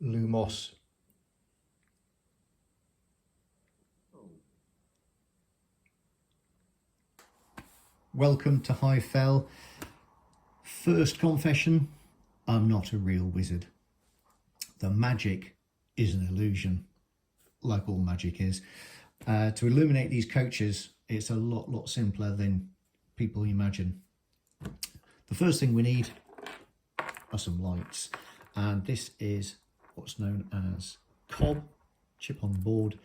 Lumos. Welcome to High Fell. First confession, I'm not a real wizard. The magic is an illusion, like all magic is. To illuminate these coaches, it's a lot simpler than people imagine. The first thing we need are some lights, and this is what's known as COB, chip on board,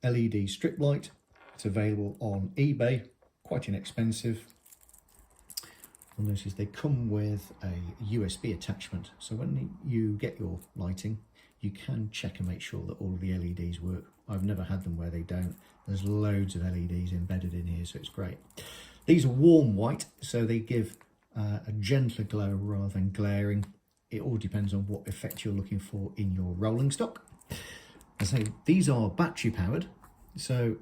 LED strip light. It's available on eBay, quite inexpensive. You'll notice they come with a USB attachment, so when you get your lighting, you can check and make sure that all of the LEDs work. I've never had them where they don't. There's loads of LEDs embedded in here, so it's great. These are warm white, so they give a gentler glow rather than glaring. It all depends on what effect you're looking for in your rolling stock. I say these are battery powered, so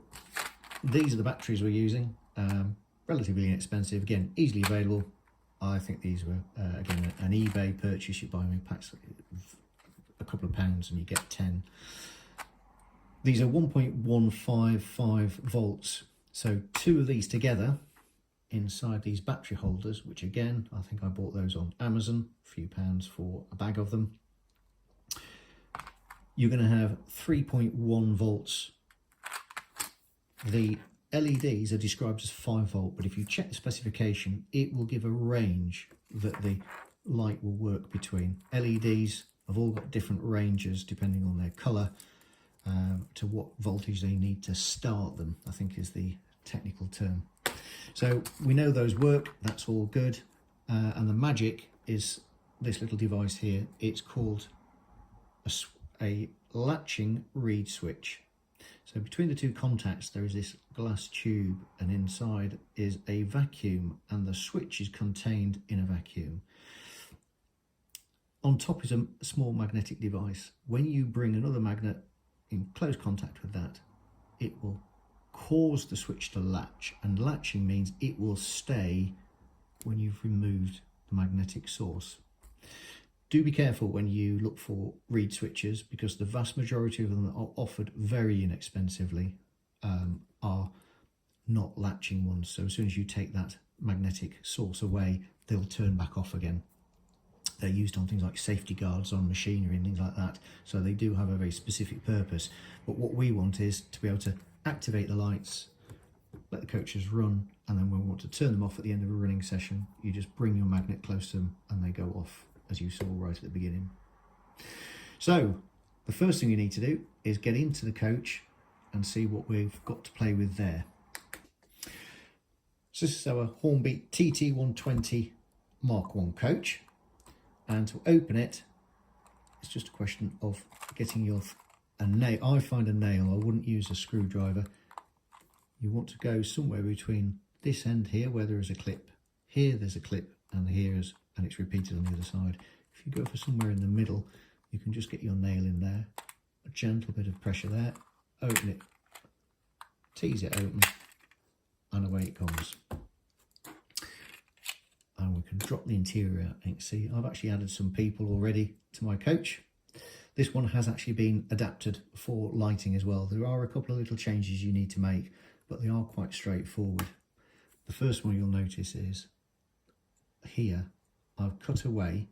these are the batteries we're using. Relatively inexpensive, again, easily available. I think these were again an eBay purchase. You buy them in packs, a couple of pounds, and you get 10. These are 1.155 volts, so two of these together inside these battery holders, which again, I think I bought those on Amazon, a few pounds for a bag of them. You're going to have 3.1 volts. The LEDs are described as 5 volt, but if you check the specification, it will give a range that the light will work between. LEDs have all got different ranges depending on their colour, to what voltage they need to start them, I think is the technical term. So we know those work, that's all good. And the magic is this little device here. It's called a latching reed switch. So between the two contacts there is this glass tube, and inside is a vacuum, and the switch is contained in a vacuum. On top is a small magnetic device. When you bring another magnet in close contact with that, it will cause the switch to latch, and latching means it will stay when you've removed the magnetic source. Do be careful when you look for reed switches, because the vast majority of them that are offered very inexpensively are not latching ones. So as soon as you take that magnetic source away, they'll turn back off again. They're used on things like safety guards on machinery and things like that, so they do have a very specific purpose. But what we want is to be able to activate the lights, let the coaches run, and then when we want to turn them off at the end of a running session, you just bring your magnet close to them and they go off, as you saw right at the beginning. So the first thing you need to do is get into the coach and see what we've got to play with there. So this is our Hornby TT 120 Mark 1 coach, and to open it, it's just a question of getting a nail. I find a nail, I wouldn't use a screwdriver. You want to go somewhere between this end here where there is a clip, here there's a clip, and and it's repeated on the other side. If you go for somewhere in the middle, you can just get your nail in there, a gentle bit of pressure there, open it, tease it open, and away it comes. And we can drop the interior out. You can see I've actually added some people already to my coach. This one has actually been adapted for lighting as well. There are a couple of little changes you need to make, but they are quite straightforward. The first one you'll notice is here I've cut away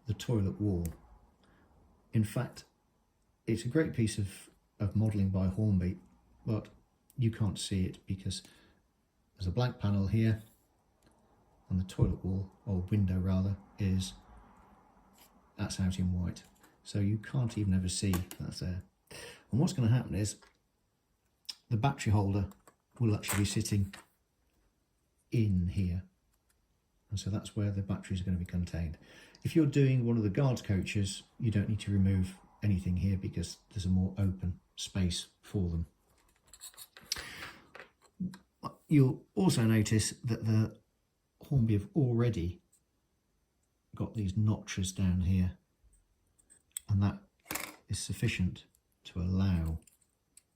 the toilet wall. In fact, it's a great piece of modelling by Hornby, but you can't see it because there's a blank panel here, and the toilet wall, or window rather, that's out in white. So you can't even ever see that's there. And what's going to happen is the battery holder will actually be sitting in here. And so that's where the batteries are going to be contained. If you're doing one of the guards coaches, you don't need to remove anything here because there's a more open space for them. You'll also notice that the Hornby have already got these notches down here, and that is sufficient to allow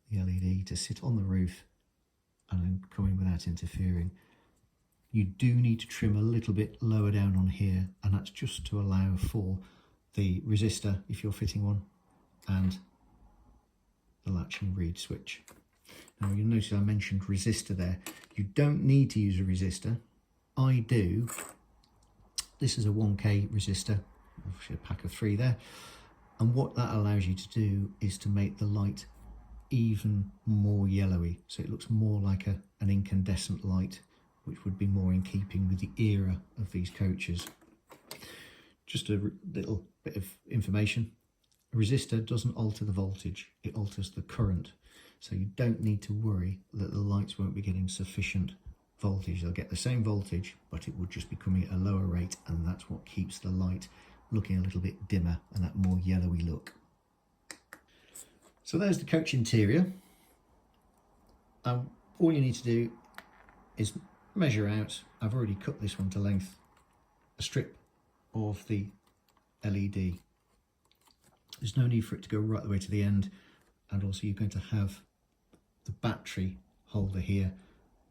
the LED to sit on the roof and then come in without interfering. You do need to trim a little bit lower down on here, and that's just to allow for the resistor if you're fitting one, and the latching reed switch. Now you'll notice I mentioned resistor there. You don't need to use a resistor. I do. This is a 1K resistor, obviously a pack of 3 there. And what that allows you to do is to make the light even more yellowy. So it looks more like an incandescent light, which would be more in keeping with the era of these coaches. Just a little bit of information. A resistor doesn't alter the voltage, it alters the current. So you don't need to worry that the lights won't be getting sufficient voltage. They'll get the same voltage, but it will just be coming at a lower rate, and that's what keeps the light looking a little bit dimmer and that more yellowy look. So there's the coach interior. All you need to do is measure out, I've already cut this one to length, a strip of the LED. There's no need for it to go right the way to the end, and also you're going to have the battery holder here,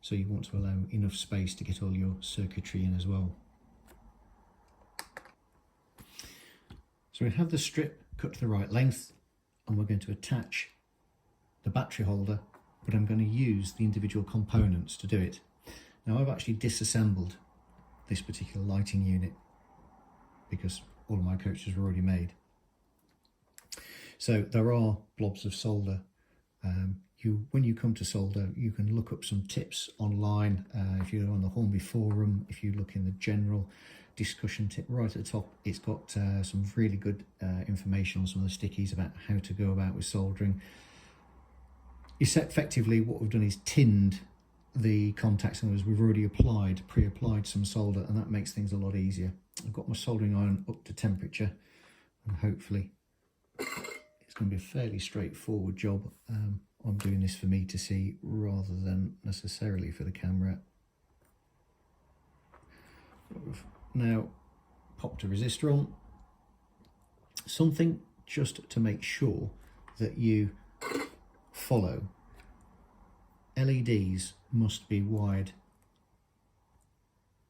so you want to allow enough space to get all your circuitry in as well. So we have the strip cut to the right length, and we're going to attach the battery holder, but I'm going to use the individual components to do it. Now I've actually disassembled this particular lighting unit because all of my coaches were already made. So there are blobs of solder. When you come to solder, you can look up some tips online. If you're on the Hornby forum, if you look in the general discussion tip right at the top, it's got some really good information on some of the stickies about how to go about with soldering. Effectively what we've done is tinned the contacts, and we've already pre-applied some solder, and that makes things a lot easier. I've got my soldering iron up to temperature, and hopefully it's going to be a fairly straightforward job. I'm doing this for me to see rather than necessarily for the camera. Now popped a resistor on. Something just to make sure that you follow. LEDs must be wired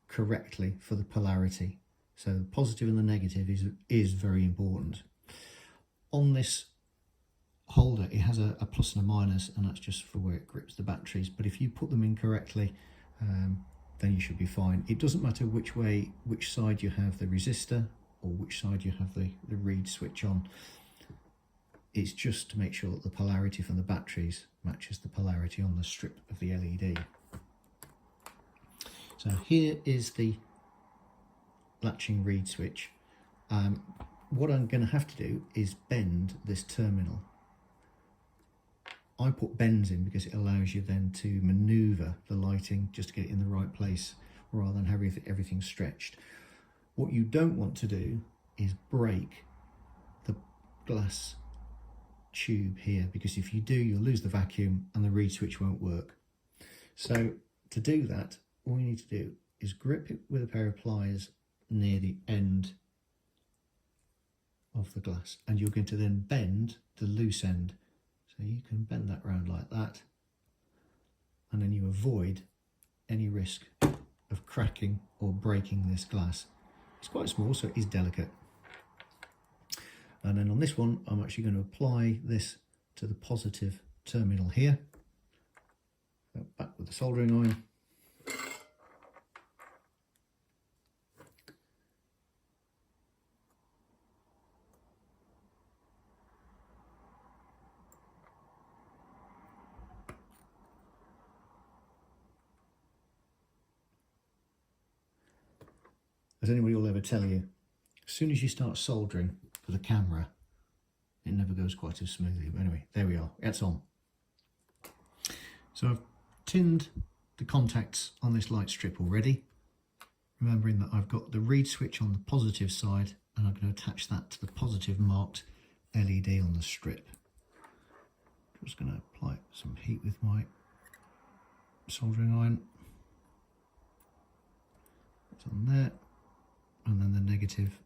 correctly for the polarity. So the positive and the negative is very important. On this holder it has a plus and a minus, and that's just for where it grips the batteries, but if you put them in correctly then you should be fine. It doesn't matter which side you have the resistor or which side you have the reed switch on. It's just to make sure that the polarity from the batteries matches the polarity on the strip of the LED. So here is the latching reed switch. What I'm going to have to do is bend this terminal. I put bends in because it allows you then to manoeuvre the lighting just to get it in the right place rather than have everything stretched. What you don't want to do is break the glass tube here, because if you do, you'll lose the vacuum and the reed switch won't work. So to do that, all you need to do is grip it with a pair of pliers near the end of the glass, and you're going to then bend the loose end. So you can bend that round like that, and then you avoid any risk of cracking or breaking this glass. It's quite small, so it is delicate. And then on this one, I'm actually going to apply this to the positive terminal here. So back with the soldering iron. As anybody will ever tell you, as soon as you start soldering for the camera, it never goes quite as smoothly. But anyway, there we are, it's on. So I've tinned the contacts on this light strip already, remembering that I've got the reed switch on the positive side, and I'm going to attach that to the positive marked LED on the strip. I'm just going to apply some heat with my soldering iron. It's on there. And then the negative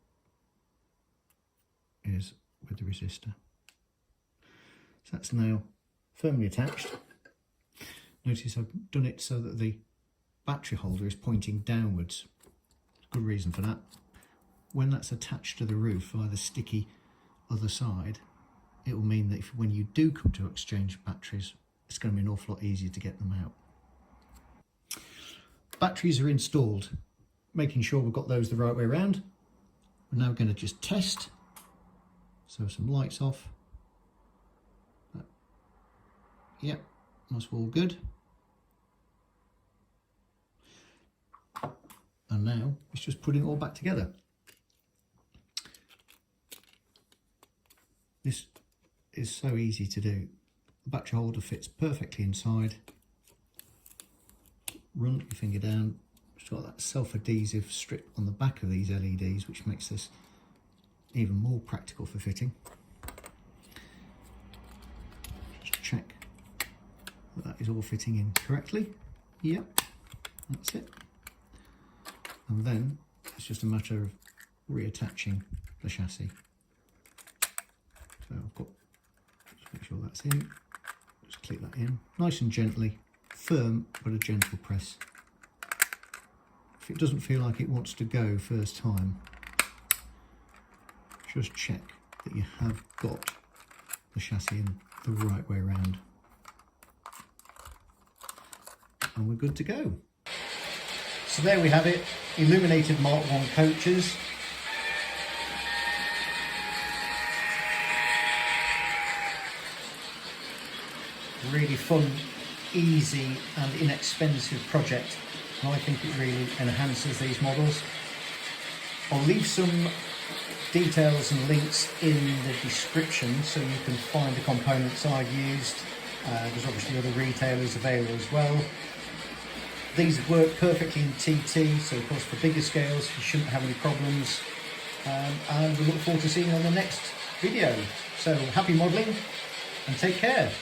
is with the resistor. So that's now firmly attached. Notice I've done it so that the battery holder is pointing downwards. Good reason for that. when that's attached to the roof via the sticky other side, it will mean that when you do come to exchange batteries, it's going to be an awful lot easier to get them out. Batteries are installed, making sure we've got those the right way around. We're now going to just test. So some lights off. Yep, that's all good. And now it's just putting it all back together. This is so easy to do. The battery holder fits perfectly inside. Run your finger down. It's got that self-adhesive strip on the back of these LEDs, which makes this even more practical for fitting. Just check that that is all fitting in correctly. Yep, that's it. And then it's just a matter of reattaching the chassis. So I've got, just make sure that's in, just click that in, nice and gently, firm but a gentle press. If it doesn't feel like it wants to go first time, just check that you have got the chassis in the right way around. And we're good to go. So there we have it, illuminated Mark 1 coaches. Really fun, easy and inexpensive project. And I think it really enhances these models. I'll leave some details and links in the description so you can find the components I've used. There's obviously other retailers available as well. These work perfectly in TT, so of course for bigger scales you shouldn't have any problems. And we look forward to seeing you on the next video. So happy modelling and take care.